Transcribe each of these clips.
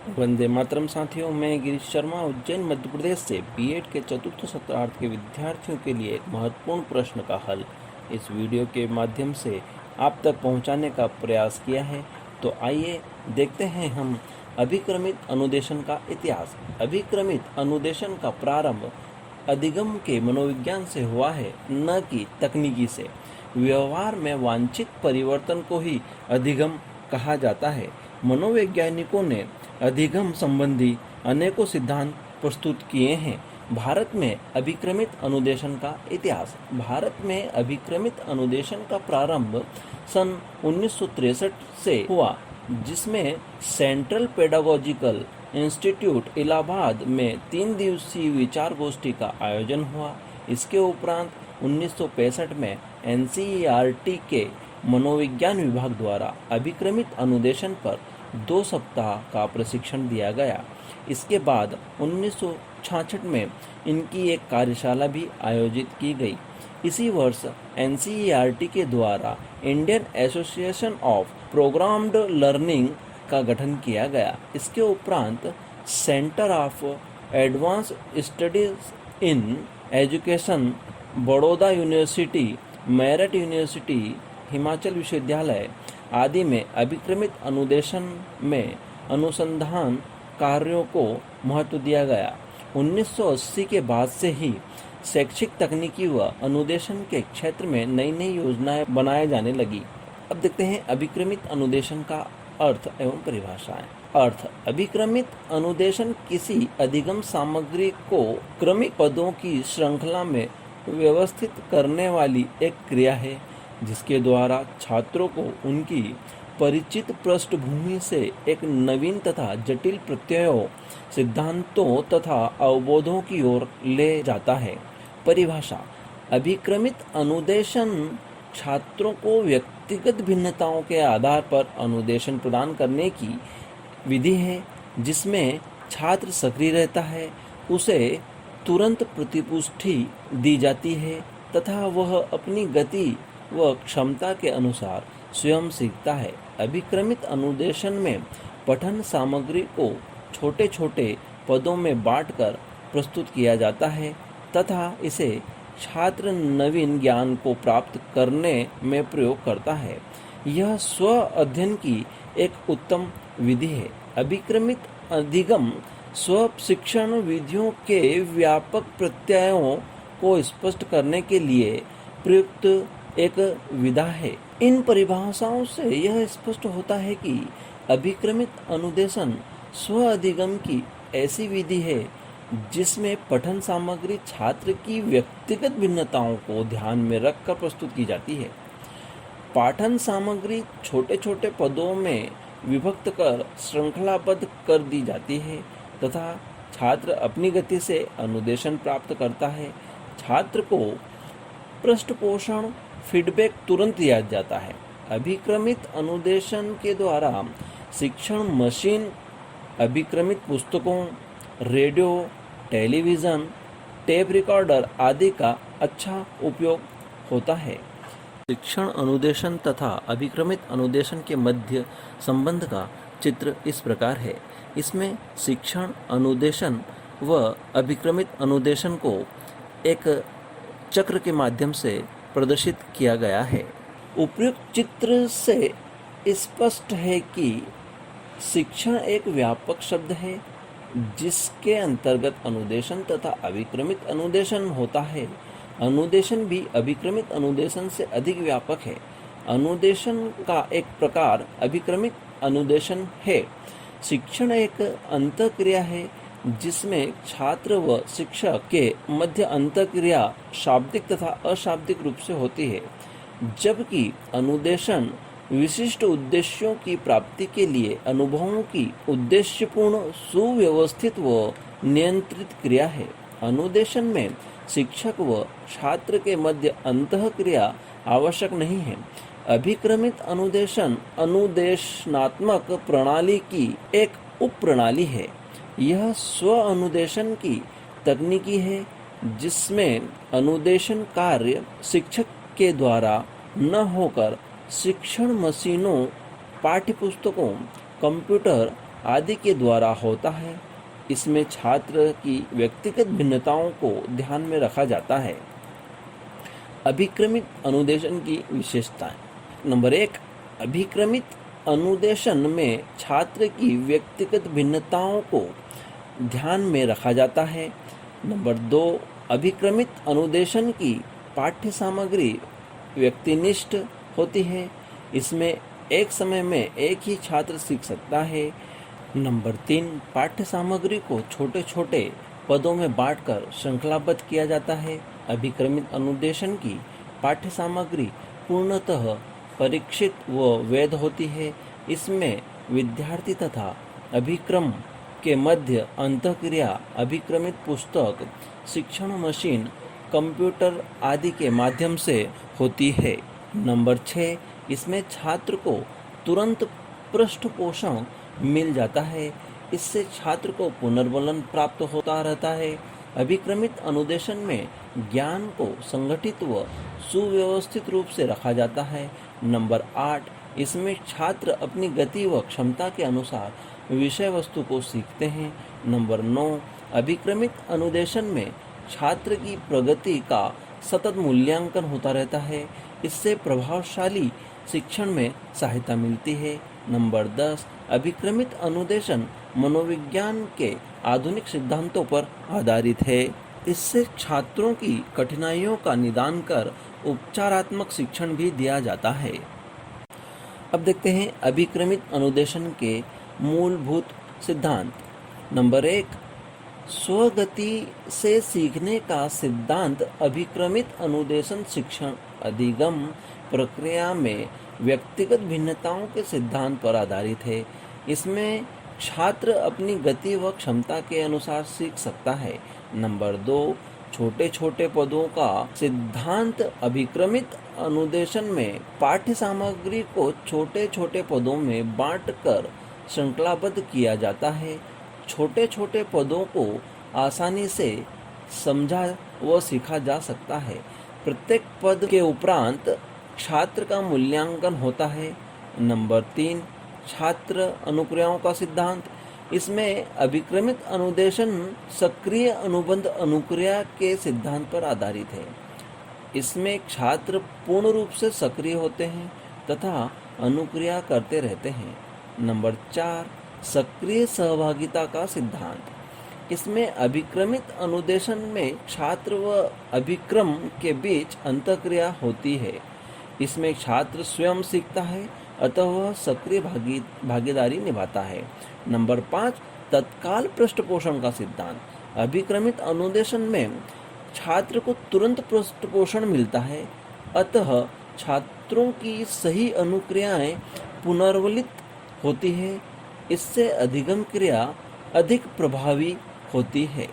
वंदे मातरम साथियों, मैं गिरीश शर्मा उज्जैन मध्य प्रदेश से बीएड के चतुर्थ सत्रार्थ के विद्यार्थियों के लिए एक महत्वपूर्ण प्रश्न का हल इस वीडियो के माध्यम से आप तक पहुंचाने का प्रयास किया है। तो आइए देखते हैं हम अभिक्रमित अनुदेशन का इतिहास। अभिक्रमित अनुदेशन का प्रारंभ अधिगम के मनोविज्ञान से हुआ है, न कि तकनीकी से। व्यवहार में वांछित परिवर्तन को ही अधिगम कहा जाता है। मनोवैज्ञानिकों ने अधिगम संबंधी अनेकों सिद्धांत प्रस्तुत किए हैं। भारत में अभिक्रमित अनुदेशन का इतिहास। भारत में अभिक्रमित अनुदेशन का प्रारंभ सन 1963 से हुआ, जिसमें सेंट्रल पेडागोजिकल इंस्टीट्यूट इलाहाबाद में 3 दिवसीय विचार गोष्ठी का आयोजन हुआ। इसके उपरांत 1965 में एनसीईआरटी के मनोविज्ञान विभाग द्वारा अभिक्रमित अनुदेशन पर 2 सप्ताह का प्रशिक्षण दिया गया। इसके बाद 1966 में इनकी एक कार्यशाला भी आयोजित की गई। इसी वर्ष एनसीईआरटी के द्वारा Indian association of programmed learning का गठन किया गया। इसके उपरांत centre of advance studies in education, Baroda university, Meerut university, Himachal विश्वविद्यालय आदि में अभिक्रमित अनुदेशन में अनुसंधान कार्यों को महत्व दिया गया। 1980 के बाद से ही शैक्षिक तकनीकी व अनुदेशन के क्षेत्र में नई नई योजनाएं बनाए जाने लगी। अब देखते हैं अभिक्रमित अनुदेशन का अर्थ एवं परिभाषाएं। अर्थ: अभिक्रमित अनुदेशन किसी अधिगम सामग्री को क्रमिक पदों की श्रृंखला में व्यवस्थित करने वाली एक क्रिया है, जिसके द्वारा छात्रों को उनकी परिचित पृष्ठभूमि से एक नवीन तथा जटिल प्रत्ययों, सिद्धांतों तथा अवबोधों की ओर ले जाता है। परिभाषा: अभिक्रमित अनुदेशन छात्रों को व्यक्तिगत भिन्नताओं के आधार पर अनुदेशन प्रदान करने की विधि है, जिसमें छात्र सक्रिय रहता है, उसे तुरंत प्रतिपुष्टि दी जाती है तथा वह अपनी गति व क्षमता के अनुसार स्वयं सीखता है। अभिक्रमित अनुदेशन में पठन सामग्री को छोटे छोटे पदों में बांटकर प्रस्तुत किया जाता है तथा इसे छात्र नवीन ज्ञान को प्राप्त करने में प्रयोग करता है। यह स्व अध्ययन की एक उत्तम विधि है। अभिक्रमित अधिगम स्व शिक्षण विधियों के व्यापक प्रत्ययों को स्पष्ट करने के लिए प्रयुक्त एक विधा है। इन परिभाषाओं से यह स्पष्ट होता है कि अभिक्रमित अनुदेशन स्व अधिगम की ऐसी विधि है जिसमें पठन सामग्री छात्र की व्यक्तिगत भिन्नताओं को ध्यान में रखकर प्रस्तुत की जाती है। पाठन सामग्री छोटे छोटे पदों में विभक्त कर श्रृंखलाबद्ध कर दी जाती है तथा छात्र अपनी गति से अनुदेशन प्राप्त करता है। छात्र को पृष्ठपोषण फीडबैक तुरंत दिया जाता है। अभिक्रमित अनुदेशन के द्वारा शिक्षण मशीन, अभिक्रमित पुस्तकों, रेडियो, टेलीविज़न, टेप रिकॉर्डर आदि का अच्छा उपयोग होता है। शिक्षण अनुदेशन तथा अभिक्रमित अनुदेशन के मध्य संबंध का चित्र इस प्रकार है। इसमें शिक्षण अनुदेशन व अभिक्रमित अनुदेशन को एक चक्र के माध्यम से प्रदर्शित किया गया है। उपयुक्त चित्र से स्पष्ट है कि शिक्षण एक व्यापक शब्द है जिसके अंतर्गत अनुदेशन तथा अभिक्रमित अनुदेशन होता है। अनुदेशन भी अभिक्रमित अनुदेशन से अधिक व्यापक है। अनुदेशन का एक प्रकार अभिक्रमित अनुदेशन है। शिक्षण एक अंतःक्रिया है जिसमें छात्र व शिक्षक के मध्य अंतःक्रिया शाब्दिक तथा अशाब्दिक रूप से होती है, जबकि अनुदेशन विशिष्ट उद्देश्यों की प्राप्ति के लिए अनुभवों की उद्देश्यपूर्ण, सुव्यवस्थित व नियंत्रित क्रिया है। अनुदेशन में शिक्षक व छात्र के मध्य अंतःक्रिया आवश्यक नहीं है। अभिक्रमित अनुदेशन अनुदेशनात्मक प्रणाली की एक उप प्रणाली है। यह स्व अनुदेशन की तकनीकी है जिसमें अनुदेशन कार्य शिक्षक के द्वारा न होकर शिक्षण मशीनों, पाठ्यपुस्तकों, कंप्यूटर आदि के द्वारा होता है। इसमें छात्र की व्यक्तिगत भिन्नताओं को ध्यान में रखा जाता है। अभिक्रमित अनुदेशन की विशेषताएं। नंबर 1, अभिक्रमित अनुदेशन में छात्र की व्यक्तिगत भिन्नताओं को ध्यान में रखा जाता है। नंबर 2, अभिक्रमित अनुदेशन की पाठ्य सामग्री व्यक्तिनिष्ठ होती है। इसमें एक समय में एक ही छात्र सीख सकता है। नंबर 3, पाठ्य सामग्री को छोटे छोटे पदों में बांटकर श्रृंखलाबद्ध किया जाता है। अभिक्रमित अनुदेशन की पाठ्य सामग्री पूर्णतः परीक्षित व वैध होती है। इसमें विद्यार्थी तथा अभिक्रम के मध्य अंतःक्रिया अभिक्रमित पुस्तक, शिक्षण मशीन, कंप्यूटर आदि के माध्यम से होती है। नंबर 6, इसमें छात्र को तुरंत पृष्ठपोषण मिल जाता है। इससे छात्र को पुनर्बलन प्राप्त होता रहता है। अभिक्रमित अनुदेशन में ज्ञान को संगठित व सुव्यवस्थित रूप से रखा जाता है। नंबर 8, इसमें छात्र अपनी गति व क्षमता के अनुसार विषय वस्तु को सीखते हैं। नंबर 9, अभिक्रमित अनुदेशन में छात्र की प्रगति का सतत मूल्यांकन होता रहता है। इससे प्रभावशाली शिक्षण में सहायता मिलती है। नंबर 10, अभिक्रमित अनुदेशन मनोविज्ञान के आधुनिक सिद्धांतों पर आधारित है। इससे छात्रों की कठिनाइयों का निदान कर उपचारात्मक शिक्षण भी दिया जाता है। अब देखते हैं अभिक्रमित अनुदेशन के मूलभूत सिद्धांत। नंबर 1, स्वगति से सीखने का सिद्धांत अभिक्रमित अनुदेशन शिक्षण अधिगम प्रक्रिया में व्यक्तिगत भिन्नताओं के सिद्धांत पर आधारित है। इसमें छात्र अपनी गति व क्षमता के अनुसार सीख सकता है। नंबर 2, छोटे छोटे पदों का सिद्धांत अभिक्रमित अनुदेशन में पाठ्य सामग्री को छोटे छोटे पदों में बांटकर श्रृंखलाबद्ध किया जाता है। छोटे छोटे पदों को आसानी से समझा व सीखा जा सकता है। प्रत्येक पद के उपरांत छात्र का मूल्यांकन होता है। नंबर 3, छात्र अनुक्रियाओं का सिद्धांत। इसमें अभिक्रमित अनुदेशन सक्रिय अनुबंध अनुक्रिया के सिद्धांत पर आधारित है। इसमें छात्र पूर्ण रूप से सक्रिय होते हैं तथा अनुक्रिया करते रहते हैं। नंबर 4, सक्रिय सहभागिता का सिद्धांत। इसमें अभिक्रमित अनुदेशन में छात्र व अभिक्रम के बीच अंतःक्रिया होती है। इसमें छात्र स्वयं सीखता है अतः वह सक्रिय भागीदारी निभाता है। नंबर 5, तत्काल पृष्ठपोषण का सिद्धांत। अभिक्रमित अनुदेशन में छात्र को तुरंत पृष्ठपोषण मिलता है अतः छात्रों की सही अनुक्रियाएं पुनर्वलित होती है। इससे अधिगम क्रिया अधिक प्रभावी होती है।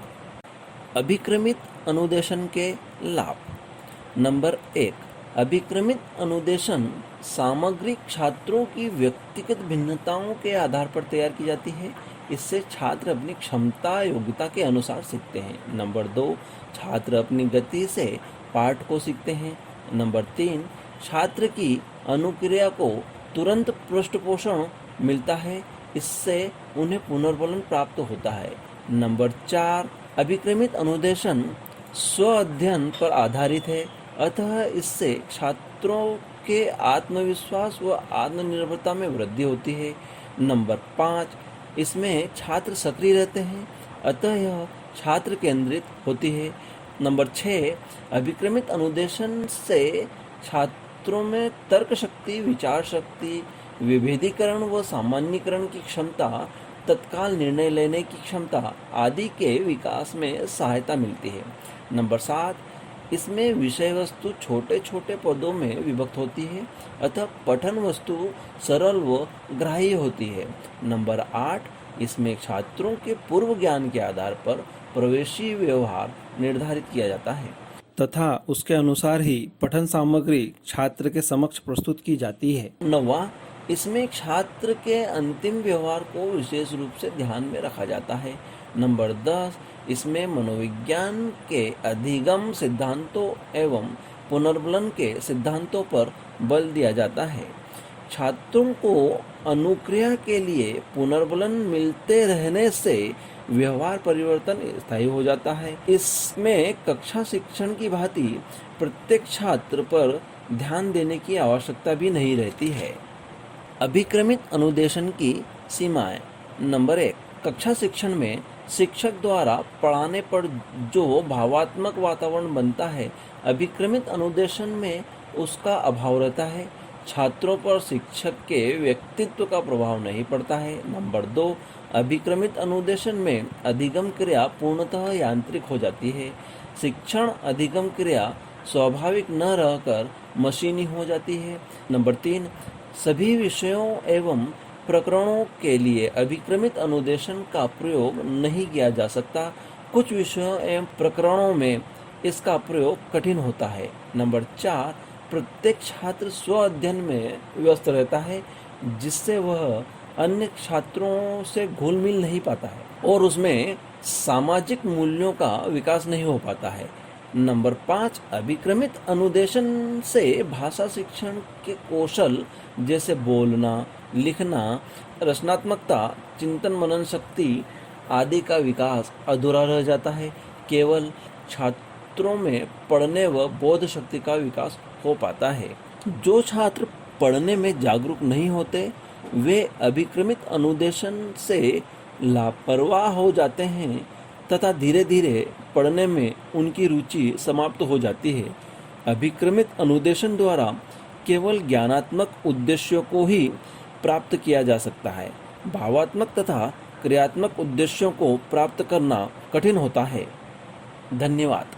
अभिक्रमित अनुदेशन के लाभ। नंबर 1, अभिक्रमित अनुदेशन सामग्री छात्रों की व्यक्तिगत भिन्नताओं के आधार पर तैयार की जाती है। इससे छात्र अपनी क्षमता योग्यता के अनुसार सीखते हैं। नंबर 2, छात्र अपनी गति से पाठ को सीखते हैं। नंबर 3, छात्र की अनुक्रिया को तुरंत पृष्ठपोषण मिलता है। इससे उन्हें पुनर्बलन प्राप्त होता है। नंबर 4, अभिक्रमित अनुदेशन स्व अध्ययन पर आधारित है अतः इससे छात्रों के आत्मविश्वास व आत्मनिर्भरता में वृद्धि होती है। नंबर 5, इसमें छात्र सक्रिय रहते हैं अतः यह छात्र केंद्रित होती है। नंबर 6, अभिक्रमित अनुदेशन से छात्रों में तर्क शक्ति, विचार शक्ति, विभेदीकरण व सामान्यीकरण की क्षमता, तत्काल निर्णय लेने की क्षमता आदि के विकास में सहायता मिलती है। नंबर 7, इसमें विषय वस्तु छोटे छोटे पदों में विभक्त होती है अतः पठन वस्तु सरल व ग्राह्य होती है। नंबर 8, इसमें छात्रों के पूर्व ज्ञान के आधार पर प्रवेशी व्यवहार निर्धारित किया जाता है तथा उसके अनुसार ही पठन सामग्री छात्र के समक्ष प्रस्तुत की जाती है। 9वां, इसमें छात्र के अंतिम व्यवहार को विशेष रूप से ध्यान में रखा जाता है। नंबर 10, इसमें मनोविज्ञान के अधिगम सिद्धांतों एवं पुनर्बलन के सिद्धांतों पर बल दिया जाता है। छात्रों को अनुक्रिया के लिए पुनर्बलन मिलते रहने से व्यवहार परिवर्तन स्थायी हो जाता है। इसमें कक्षा शिक्षण की भांति प्रत्येक छात्र पर ध्यान देने की आवश्यकता भी नहीं रहती है। अभिक्रमित अनुदेशन की सीमाएं। नंबर 1, कक्षा शिक्षण में शिक्षक द्वारा पढ़ाने पर जो भावात्मक वातावरण बनता है, अभिक्रमित अनुदेशन में उसका अभाव रहता है। छात्रों पर शिक्षक के व्यक्तित्व का प्रभाव नहीं पड़ता है। नंबर 2, अभिक्रमित अनुदेशन में अधिगम क्रिया पूर्णतः यांत्रिक हो जाती है। शिक्षण अधिगम क्रिया स्वाभाविक न रहकर मशीनी हो जाती है। नंबर 3, सभी विषयों एवं प्रकरणों के लिए अभिक्रमित अनुदेशन का प्रयोग नहीं किया जा सकता। कुछ विषयों एवं प्रकरणों में इसका प्रयोग कठिन होता है। नंबर 4, प्रत्येक छात्र स्व अध्ययन में व्यस्त रहता है, जिससे वह अन्य छात्रों से घुल मिल नहीं पाता है और उसमें सामाजिक मूल्यों का विकास नहीं हो पाता है। नंबर 5, अभिक्रमित अनुदेशन से भाषा शिक्षण के कौशल जैसे बोलना, लिखना, रचनात्मकता, चिंतन मनन शक्ति आदि का विकास अधूरा रह जाता है। केवल छात्रों में पढ़ने व बोध शक्ति का विकास हो पाता है। जो छात्र पढ़ने में जागरूक नहीं होते, वे अभिक्रमित अनुदेशन से लापरवाह हो जाते हैं तथा धीरे धीरे पढ़ने में उनकी रुचि समाप्त हो जाती है। अभिक्रमित अनुदेशन द्वारा केवल ज्ञानात्मक उद्देश्यों को ही प्राप्त किया जा सकता है। भावात्मक तथा क्रियात्मक उद्देश्यों को प्राप्त करना कठिन होता है। धन्यवाद।